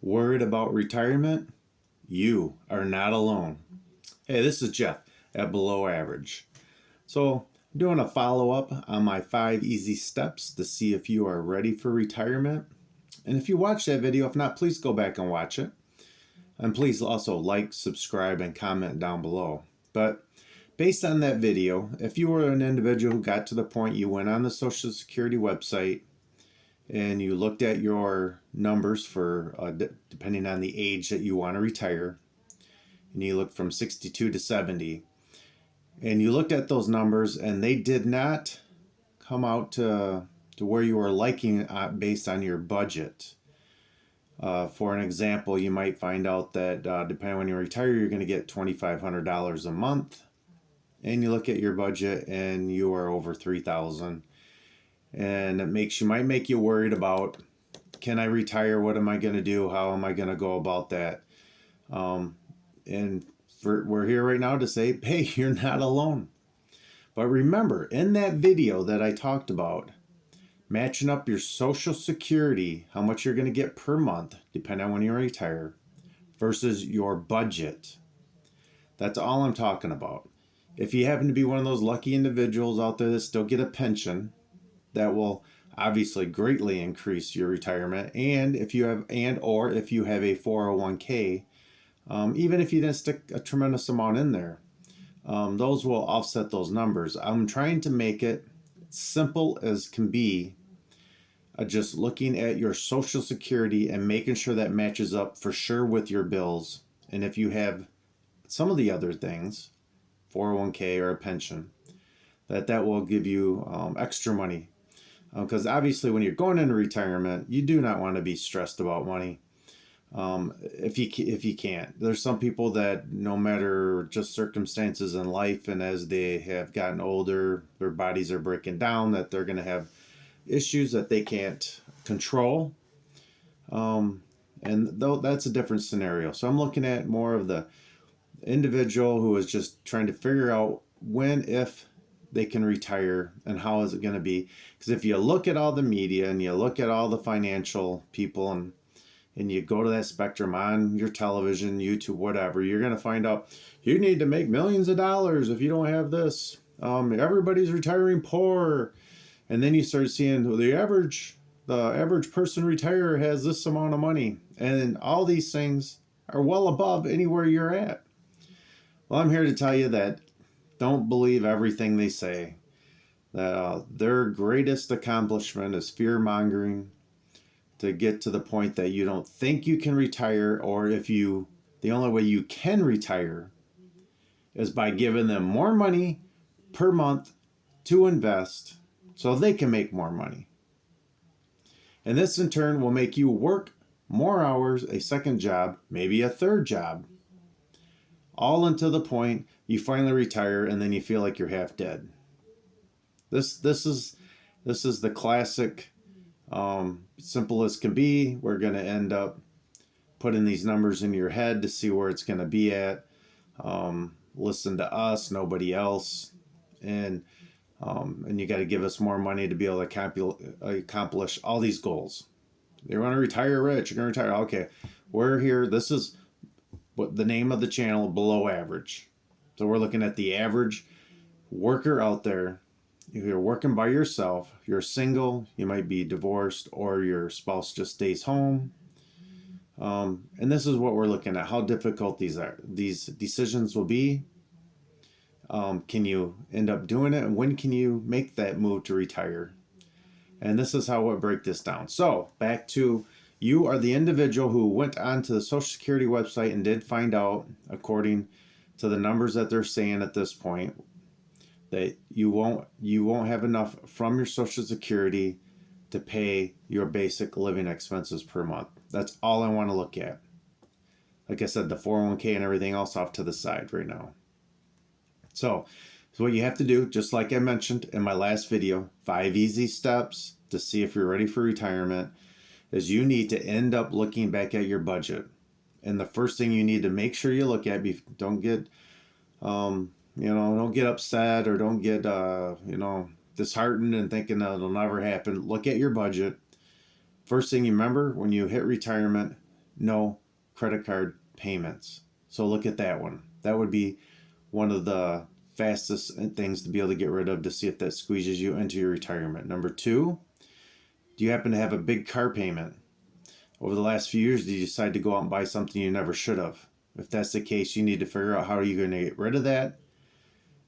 Worried about retirement? You are not alone. Hey, this is Jeff at Below Average. So, I'm doing a follow up on my 5 easy steps to see if you are ready for retirement. And if you watched that video, if not, please go back and watch it. And please also like, subscribe, and comment down below. But based on that video, if you were an individual who got to the point you went on the Social Security website and you looked at your numbers for depending on the age that you want to retire, and you looked from 62 to 70, and you looked at those numbers and they did not come out to where you were liking based on your budget. For an example, you might find out that depending on when you retire, you're going to get $2,500 a month, and you look at your budget and you are over $3,000, and might make you worried about, can I retire? What am I going to do? How am I going to go about that? And we're here right now to say, hey, you're not alone. But remember, in that video that I talked about, matching up your Social Security, how much you're going to get per month, depending on when you retire, versus your budget. That's all I'm talking about. If you happen to be one of those lucky individuals out there that still get a pension, that will obviously greatly increase your retirement. And if you have, or if you have a 401k, even if you didn't stick a tremendous amount in there, those will offset those numbers. I'm trying to make it simple as can be, just looking at your Social Security and making sure that matches up for sure with your bills. And if you have some of the other things, 401k or a pension, that will give you extra money. Because obviously when you're going into retirement, you do not want to be stressed about money. If you can't, there's some people that no matter just circumstances in life, and as they have gotten older, their bodies are breaking down, that they're going to have issues that they can't control. And though that's a different scenario. So I'm looking at more of the individual who is just trying to figure out when, if they can retire, and how is it going to be. Because if you look at all the media and you look at all the financial people, and you go to that spectrum on your television, YouTube, whatever, you're going to find out you need to make millions of dollars if you don't have this. Everybody's retiring poor. And then you start seeing the average person retire has this amount of money. And all these things are well above anywhere you're at. Well, I'm here to tell you that don't believe everything they say. That their greatest accomplishment is fear mongering, to get to the point that you don't think you can retire, or the only way you can retire is by giving them more money per month to invest so they can make more money. And this in turn will make you work more hours, a second job, maybe a third job, all until the point you finally retire, and then you feel like you're half dead. This is the classic, simple as can be. We're going to end up putting these numbers in your head to see where it's going to be at. Listen to us, nobody else, and you got to give us more money to be able to accomplish all these goals. You want to retire rich, you're going to retire. Okay, we're here. This is what the name of the channel, Below Average. So we're looking at the average worker out there. If you're working by yourself, you're single, you might be divorced, or your spouse just stays home. And this is what we're looking at, how difficult these decisions will be. Can you end up doing it? And when can you make that move to retire? And this is how we'll break this down. So back to, you are the individual who went onto the Social Security website and did find out, according to the numbers that they're saying at this point, that you won't have enough from your Social Security to pay your basic living expenses per month. That's all I want to look at. Like I said, the 401k and everything else off to the side right now. So what you have to do, just like I mentioned in my last video, 5 easy steps to see if you're ready for retirement, is you need to end up looking back at your budget. And the first thing you need to make sure you look at, don't get don't get upset, or don't get disheartened and thinking that it'll never happen. Look at your budget. First thing you remember when you hit retirement, no credit card payments. So look at that one. That would be one of the fastest things to be able to get rid of to see if that squeezes you into your retirement. Number two, do you happen to have a big car payment? Over the last few years, did you decide to go out and buy something you never should have? If that's the case, you need to figure out how are you going to get rid of that.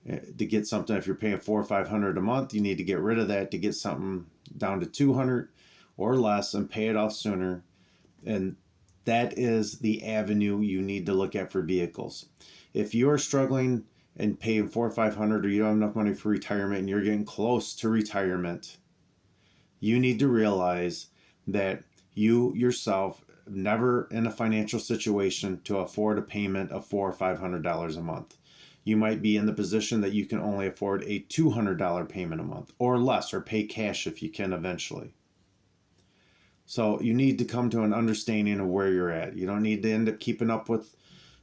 To get something, if you're paying $400 or $500 a month, you need to get rid of that to get something down to $200 or less and pay it off sooner. And that is the avenue you need to look at for vehicles. If you are struggling and paying $400 or $500, or you don't have enough money for retirement and you're getting close to retirement, you need to realize that you yourself never in a financial situation to afford a payment of $400 or $500 a month. You might be in the position that you can only afford a $200 payment a month or less, or pay cash if you can eventually. So you need to come to an understanding of where you're at. You don't need to end up keeping up with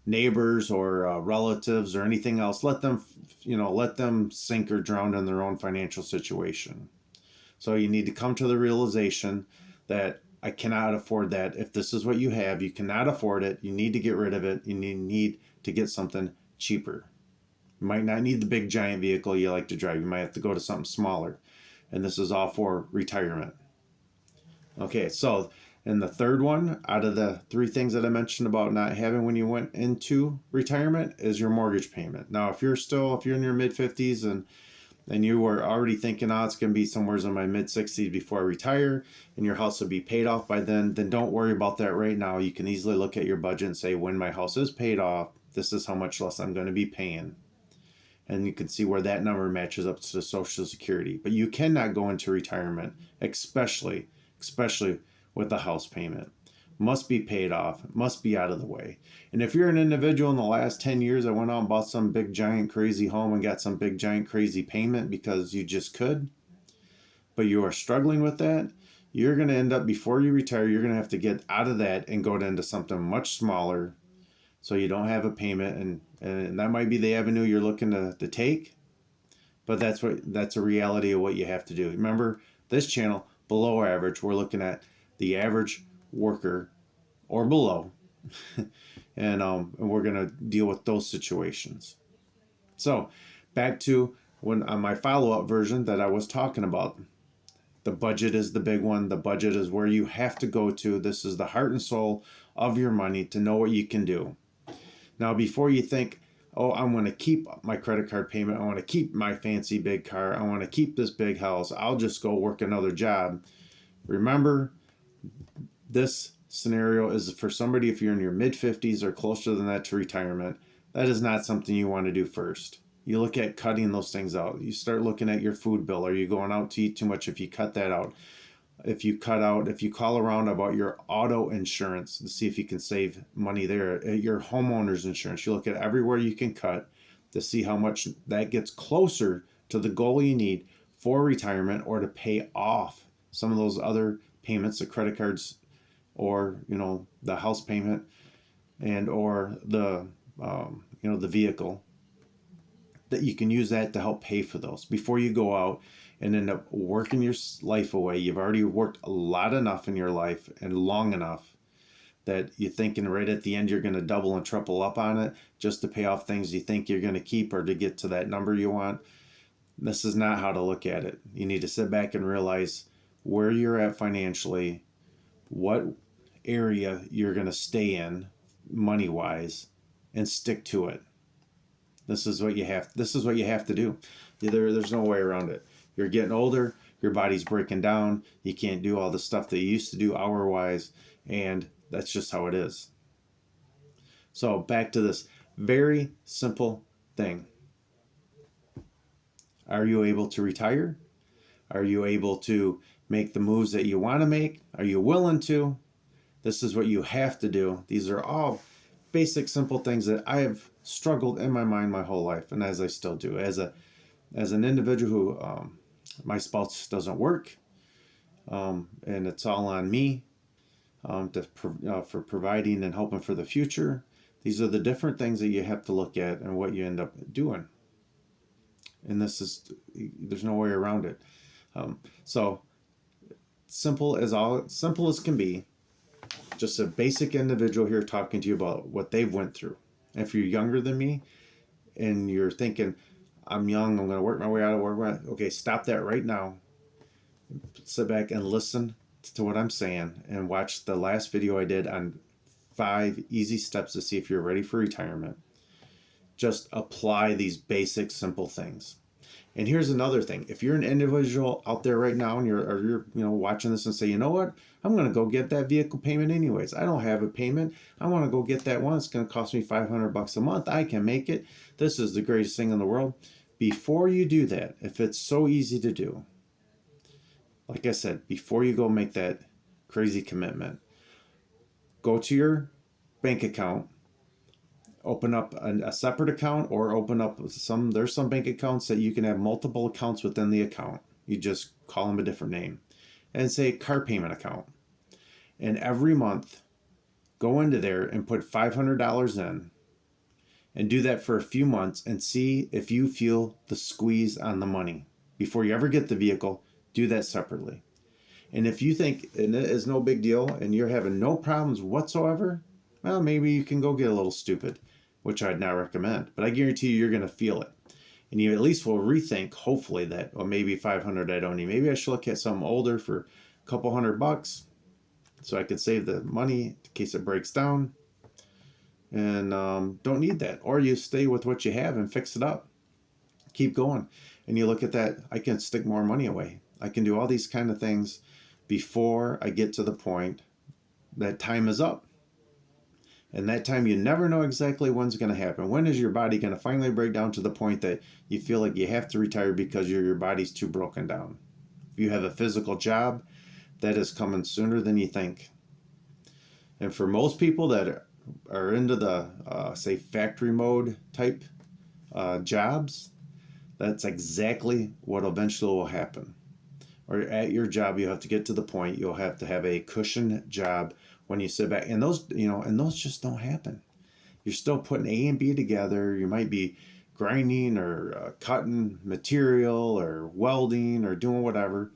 neighbors or relatives or anything else. Let them sink or drown in their own financial situation. So you need to come to the realization that I cannot afford that. If this is what you have, you cannot afford it. You need to get rid of it. You need to get something cheaper. You might not need the big giant vehicle you like to drive. You might have to go to something smaller. And this is all for retirement. Okay, so, and the third one out of the three things that I mentioned about not having when you went into retirement is your mortgage payment. Now, if you're in your mid 50s and you were already thinking, oh, it's going to be somewhere in my mid 60s before I retire and your house will be paid off by then don't worry about that right now. You can easily look at your budget and say, when my house is paid off, this is how much less I'm going to be paying. And you can see where that number matches up to Social Security. But you cannot go into retirement, especially with the house payment. Must be paid off, must be out of the way. And if you're an individual in the last 10 years that went out and bought some big giant crazy home and got some big giant crazy payment because you just could, but you are struggling with that, you're going to end up, before you retire, you're going to have to get out of that and go into something much smaller so you don't have a payment. And that might be the avenue you're looking to take, but that's a reality of what you have to do. Remember, this channel, Below Average, we're looking at the average worker or below, and we're going to deal with those situations. So back to when on my follow-up version that I was talking about, the budget is the big one. The budget is where you have to go to. This is the heart and soul of your money to know what you can do. Now, before you think, oh, I want to keep my credit card payment, I want to keep my fancy big car, I want to keep this big house, I'll just go work another job. Remember, this scenario is for somebody if you're in your mid 50s or closer than that to retirement. That is not something you want to do first. You look at cutting those things out. You start looking at your food bill. Are you going out to eat too much? If you cut that out, if you call around about your auto insurance to see if you can save money there, your homeowner's insurance, you look at everywhere you can cut to see how much that gets closer to the goal you need for retirement or to pay off some of those other payments, the credit cards, or the house payment, and or the the vehicle, that you can use that to help pay for those before you go out and end up working your life away. You've already worked a lot enough in your life and long enough that you're thinking right at the end you're going to double and triple up on it just to pay off things you think you're going to keep or to get to that number you want. This is not how to look at it. You need to sit back and realize where you're at financially, what area you're going to stay in money wise, and stick to it. This is what you have to do. There's no way around it. You're getting older, your body's breaking down, you can't do all the stuff that you used to do hour wise, and that's just how it is. So back to this very simple thing. Are you able to retire? Are you able to make the moves that you want to make? Are you willing to? This is what you have to do. These are all basic, simple things that I have struggled in my mind my whole life, and as I still do. As an individual who my spouse doesn't work, and it's all on me for providing and helping for the future. These are the different things that you have to look at and what you end up doing. And there's no way around it. So simple as can be. just a basic individual here talking to you about what they've went through. If you're younger than me and you're thinking, I'm young, I'm going to work my way out of work. Okay, stop that right now. Sit back and listen to what I'm saying and watch the last video I did on 5 easy steps to see if you're ready for retirement. Just apply these basic, simple things. And here's another thing. If you're an individual out there right now and you're watching this and say, you know what? I'm going to go get that vehicle payment anyways. I don't have a payment. I want to go get that one. It's going to cost me $500 a month. I can make it. This is the greatest thing in the world. Before you do that, if it's so easy to do, like I said, before you go make that crazy commitment, go to your bank account, open up a separate account, or open up there's some bank accounts that you can have multiple accounts within the account. You just call them a different name and say car payment account. And every month, go into there and put $500 in and do that for a few months and see if you feel the squeeze on the money. Before you ever get the vehicle, do that separately. And if you think it is no big deal and you're having no problems whatsoever, well, maybe you can go get a little stupid, which I'd not recommend. But I guarantee you're going to feel it. And you at least will rethink, hopefully, that, well, maybe 500 I don't need. Maybe I should look at something older for a couple $100 so I could save the money in case it breaks down. And don't need that. Or you stay with what you have and fix it up. Keep going. And you look at that, I can stick more money away. I can do all these kind of things before I get to the point that time is up. And that time, you never know exactly when's going to happen. When is your body going to finally break down to the point that you feel like you have to retire because your body's too broken down? If you have a physical job, that is coming sooner than you think. And for most people that are into the, say, factory mode type jobs, that's exactly what eventually will happen. Or at your job, you have to get to the point you'll have to have a cushioned job when you sit back. And those just don't happen. You're still putting A and B together. You might be grinding or cutting material or welding or doing whatever.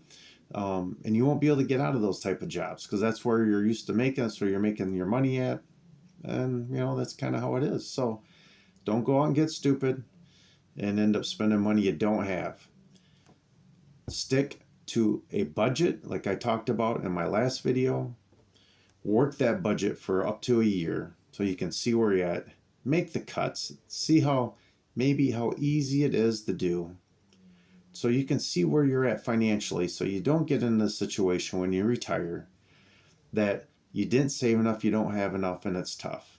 And you won't be able to get out of those type of jobs because that's where you're used to making. That's where you're making your money at. And, that's kind of how it is. So don't go out and get stupid and end up spending money you don't have. Stick to a budget like I talked about in my last video. Work that budget for up to a year so you can see where you're at. Make the cuts. See how easy it is to do. So you can see where you're at financially so you don't get in this situation when you retire that you didn't save enough, you don't have enough, and it's tough.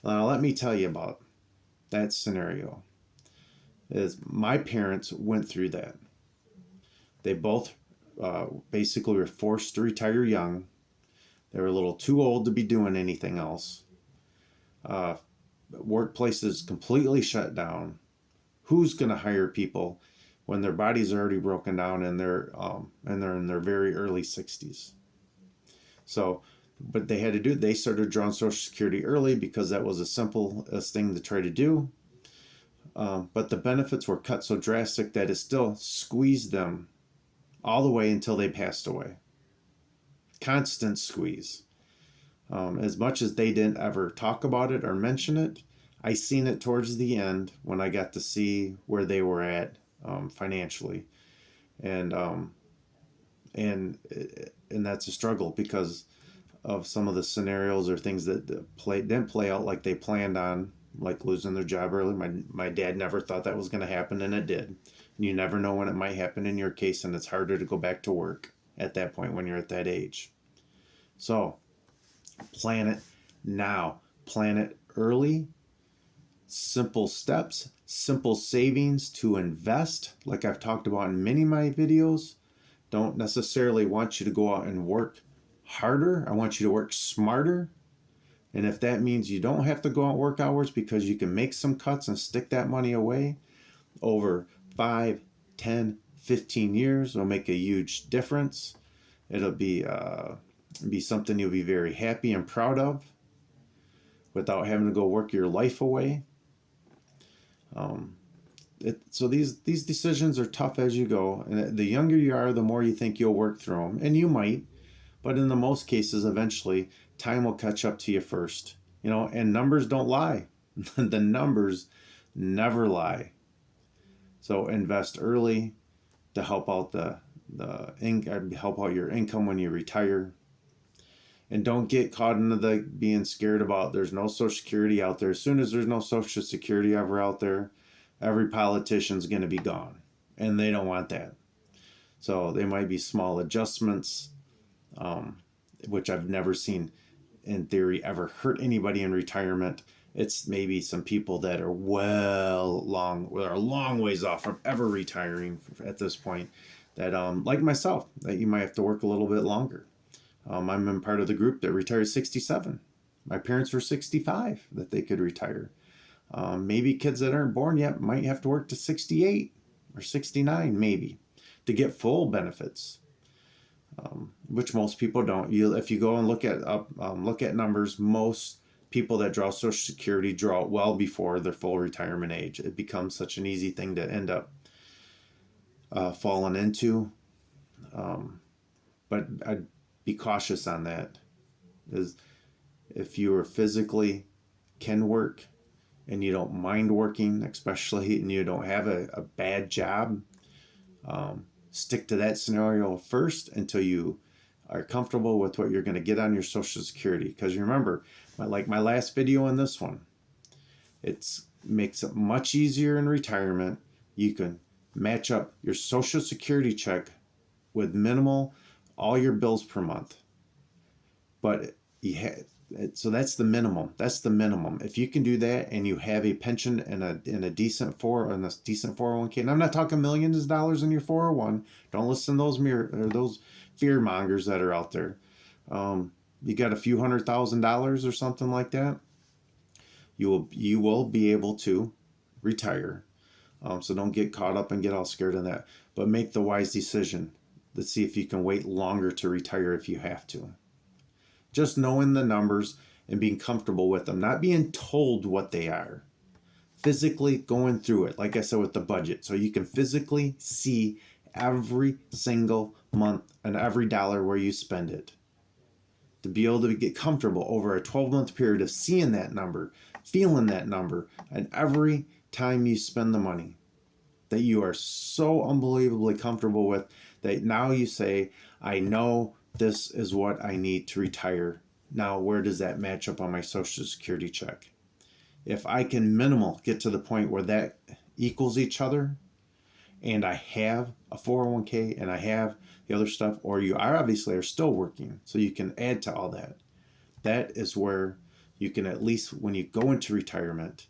Now let me tell you about that scenario. Is my parents went through that. They both basically were forced to retire young. They were a little too old to be doing anything else. Workplaces completely shut down. Who's going to hire people when their bodies are already broken down and they're in their very early 60s? So, but they had to do. They started drawing Social Security early because that was the simplest thing to try to do. But the benefits were cut so drastic that it still squeezed them all the way until they passed away. Constant squeeze. As much as they didn't ever talk about it or mention it, I seen it towards the end when I got to see where they were at financially, and that's a struggle because of some of the scenarios or things that didn't play out like they planned on, like losing their job early. My dad never thought that was going to happen, and it did. And you never know when it might happen in your case, and it's harder to go back to work at that point when you're at that age. So plan it now. Plan it early. Simple steps, simple savings to invest, like I've talked about in many of my videos. Don't necessarily want you to go out and work harder. I want you to work smarter. And if that means you don't have to go out work hours because you can make some cuts and stick that money away over 5, 10, 15 years, it'll make a huge difference. It'll be something you'll be very happy and proud of without having to go work your life away. So these decisions are tough as you go, and the younger you are, the more you think you'll work through them, and you might, but in the most cases, eventually time will catch up to you first. And numbers don't lie. The numbers never lie. So invest early to help out help out your income when you retire. And don't get caught into the being scared about there's no Social Security out there. As soon as there's no Social Security ever out there, every politician's going to be gone. And they don't want that. So they might be small adjustments, which I've never seen in theory ever hurt anybody in retirement. It's maybe some people that are a long ways off from ever retiring at this point, that like myself, that you might have to work a little bit longer. I'm in part of the group that retired 67. My parents were 65 that they could retire. Maybe kids that aren't born yet might have to work to 68 or 69 maybe to get full benefits, which most people don't. If you go and look at numbers, most people that draw Social Security draw it well before their full retirement age. It becomes such an easy thing to end up falling into. But I'd be cautious on that. Is if you are physically can work and you don't mind working, especially, and you don't have a bad job, stick to that scenario first until you are comfortable with what you're going to get on your Social Security. Because remember, like my last video on this one, it makes it much easier in retirement. You can match up your Social Security check with minimal all your bills per month. But so that's the minimum. That's the minimum. If you can do that and you have a pension and a decent 401k, and I'm not talking millions of dollars in your 401. Don't listen to those fear mongers that are out there. You got a few $100,000 or something like that, you will be able to retire. So don't get caught up and get all scared of that. But make the wise decision. Let's see if you can wait longer to retire if you have to. Just knowing the numbers and being comfortable with them, not being told what they are. Physically going through it, like I said with the budget, so you can physically see every single month and every dollar where you spend it. To be able to get comfortable over a 12-month period of seeing that number, feeling that number, and every time you spend the money that you are so unbelievably comfortable with, that now you say, I know this is what I need to retire. Now, where does that match up on my Social Security check? If I can get to the point where that equals each other, and I have a 401k and I have the other stuff, or you are still working, so you can add to all that. That is where you can, at least when you go into retirement,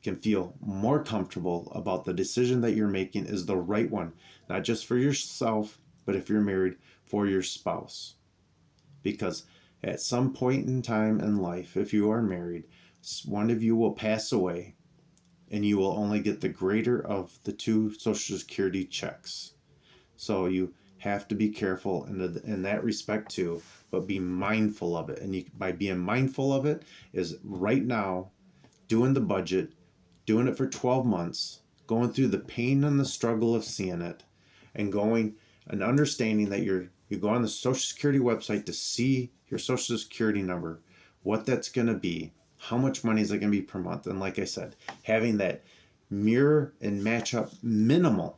can feel more comfortable about the decision that you're making is the right one, not just for yourself, but if you're married, for your spouse. Because at some point in time in life, if you are married, one of you will pass away and you will only get the greater of the two Social Security checks. So you have to be careful in that respect too, but be mindful of it. And by being mindful of it is right now doing the budget, doing it for 12 months, going through the pain and the struggle of seeing it, and going and understanding that you go on the Social Security website to see your Social Security number, what that's going to be, how much money is it going to be per month. And like I said, having that mirror and match up minimal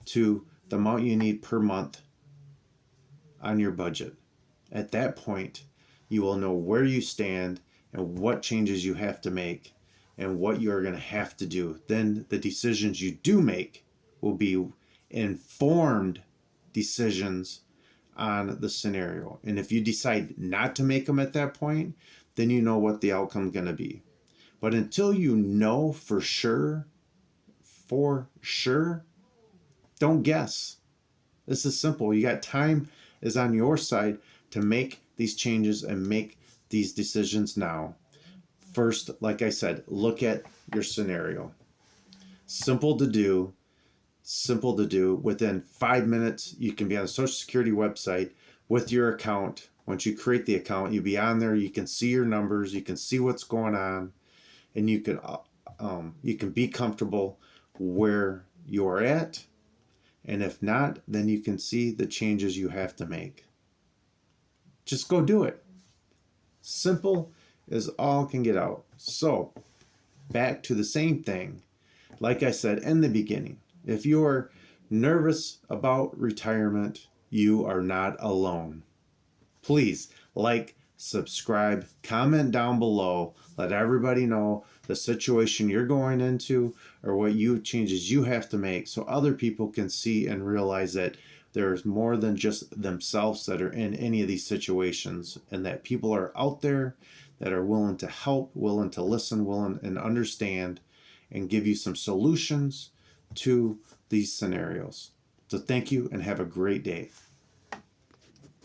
to the amount you need per month on your budget. At that point, you will know where you stand and what changes you have to make and what you're going to have to do. Then the decisions you do make will be informed decisions on the scenario. And if you decide not to make them at that point, then you know what the outcome is going to be. But until you know for sure, don't guess. This is simple. You got time is on your side to make these changes and make these decisions now. First, like I said, look at your scenario. Simple to do. Within 5 minutes, you can be on the Social Security website with your account. Once you create the account, you'll be on there. You can see your numbers. You can see what's going on, and you can be comfortable where you're at. And if not, then you can see the changes you have to make. Just go do it. Simple as all can get out. So, back to the same thing. Like I said in the beginning, if you're nervous about retirement, you are not alone. Please like, subscribe, comment down below. Let everybody know the situation you're going into or what changes you have to make so other people can see and realize that there's more than just themselves that are in any of these situations, and that people are out there that are willing to help, willing to listen, willing and understand and give you some solutions to these scenarios. So thank you and have a great day.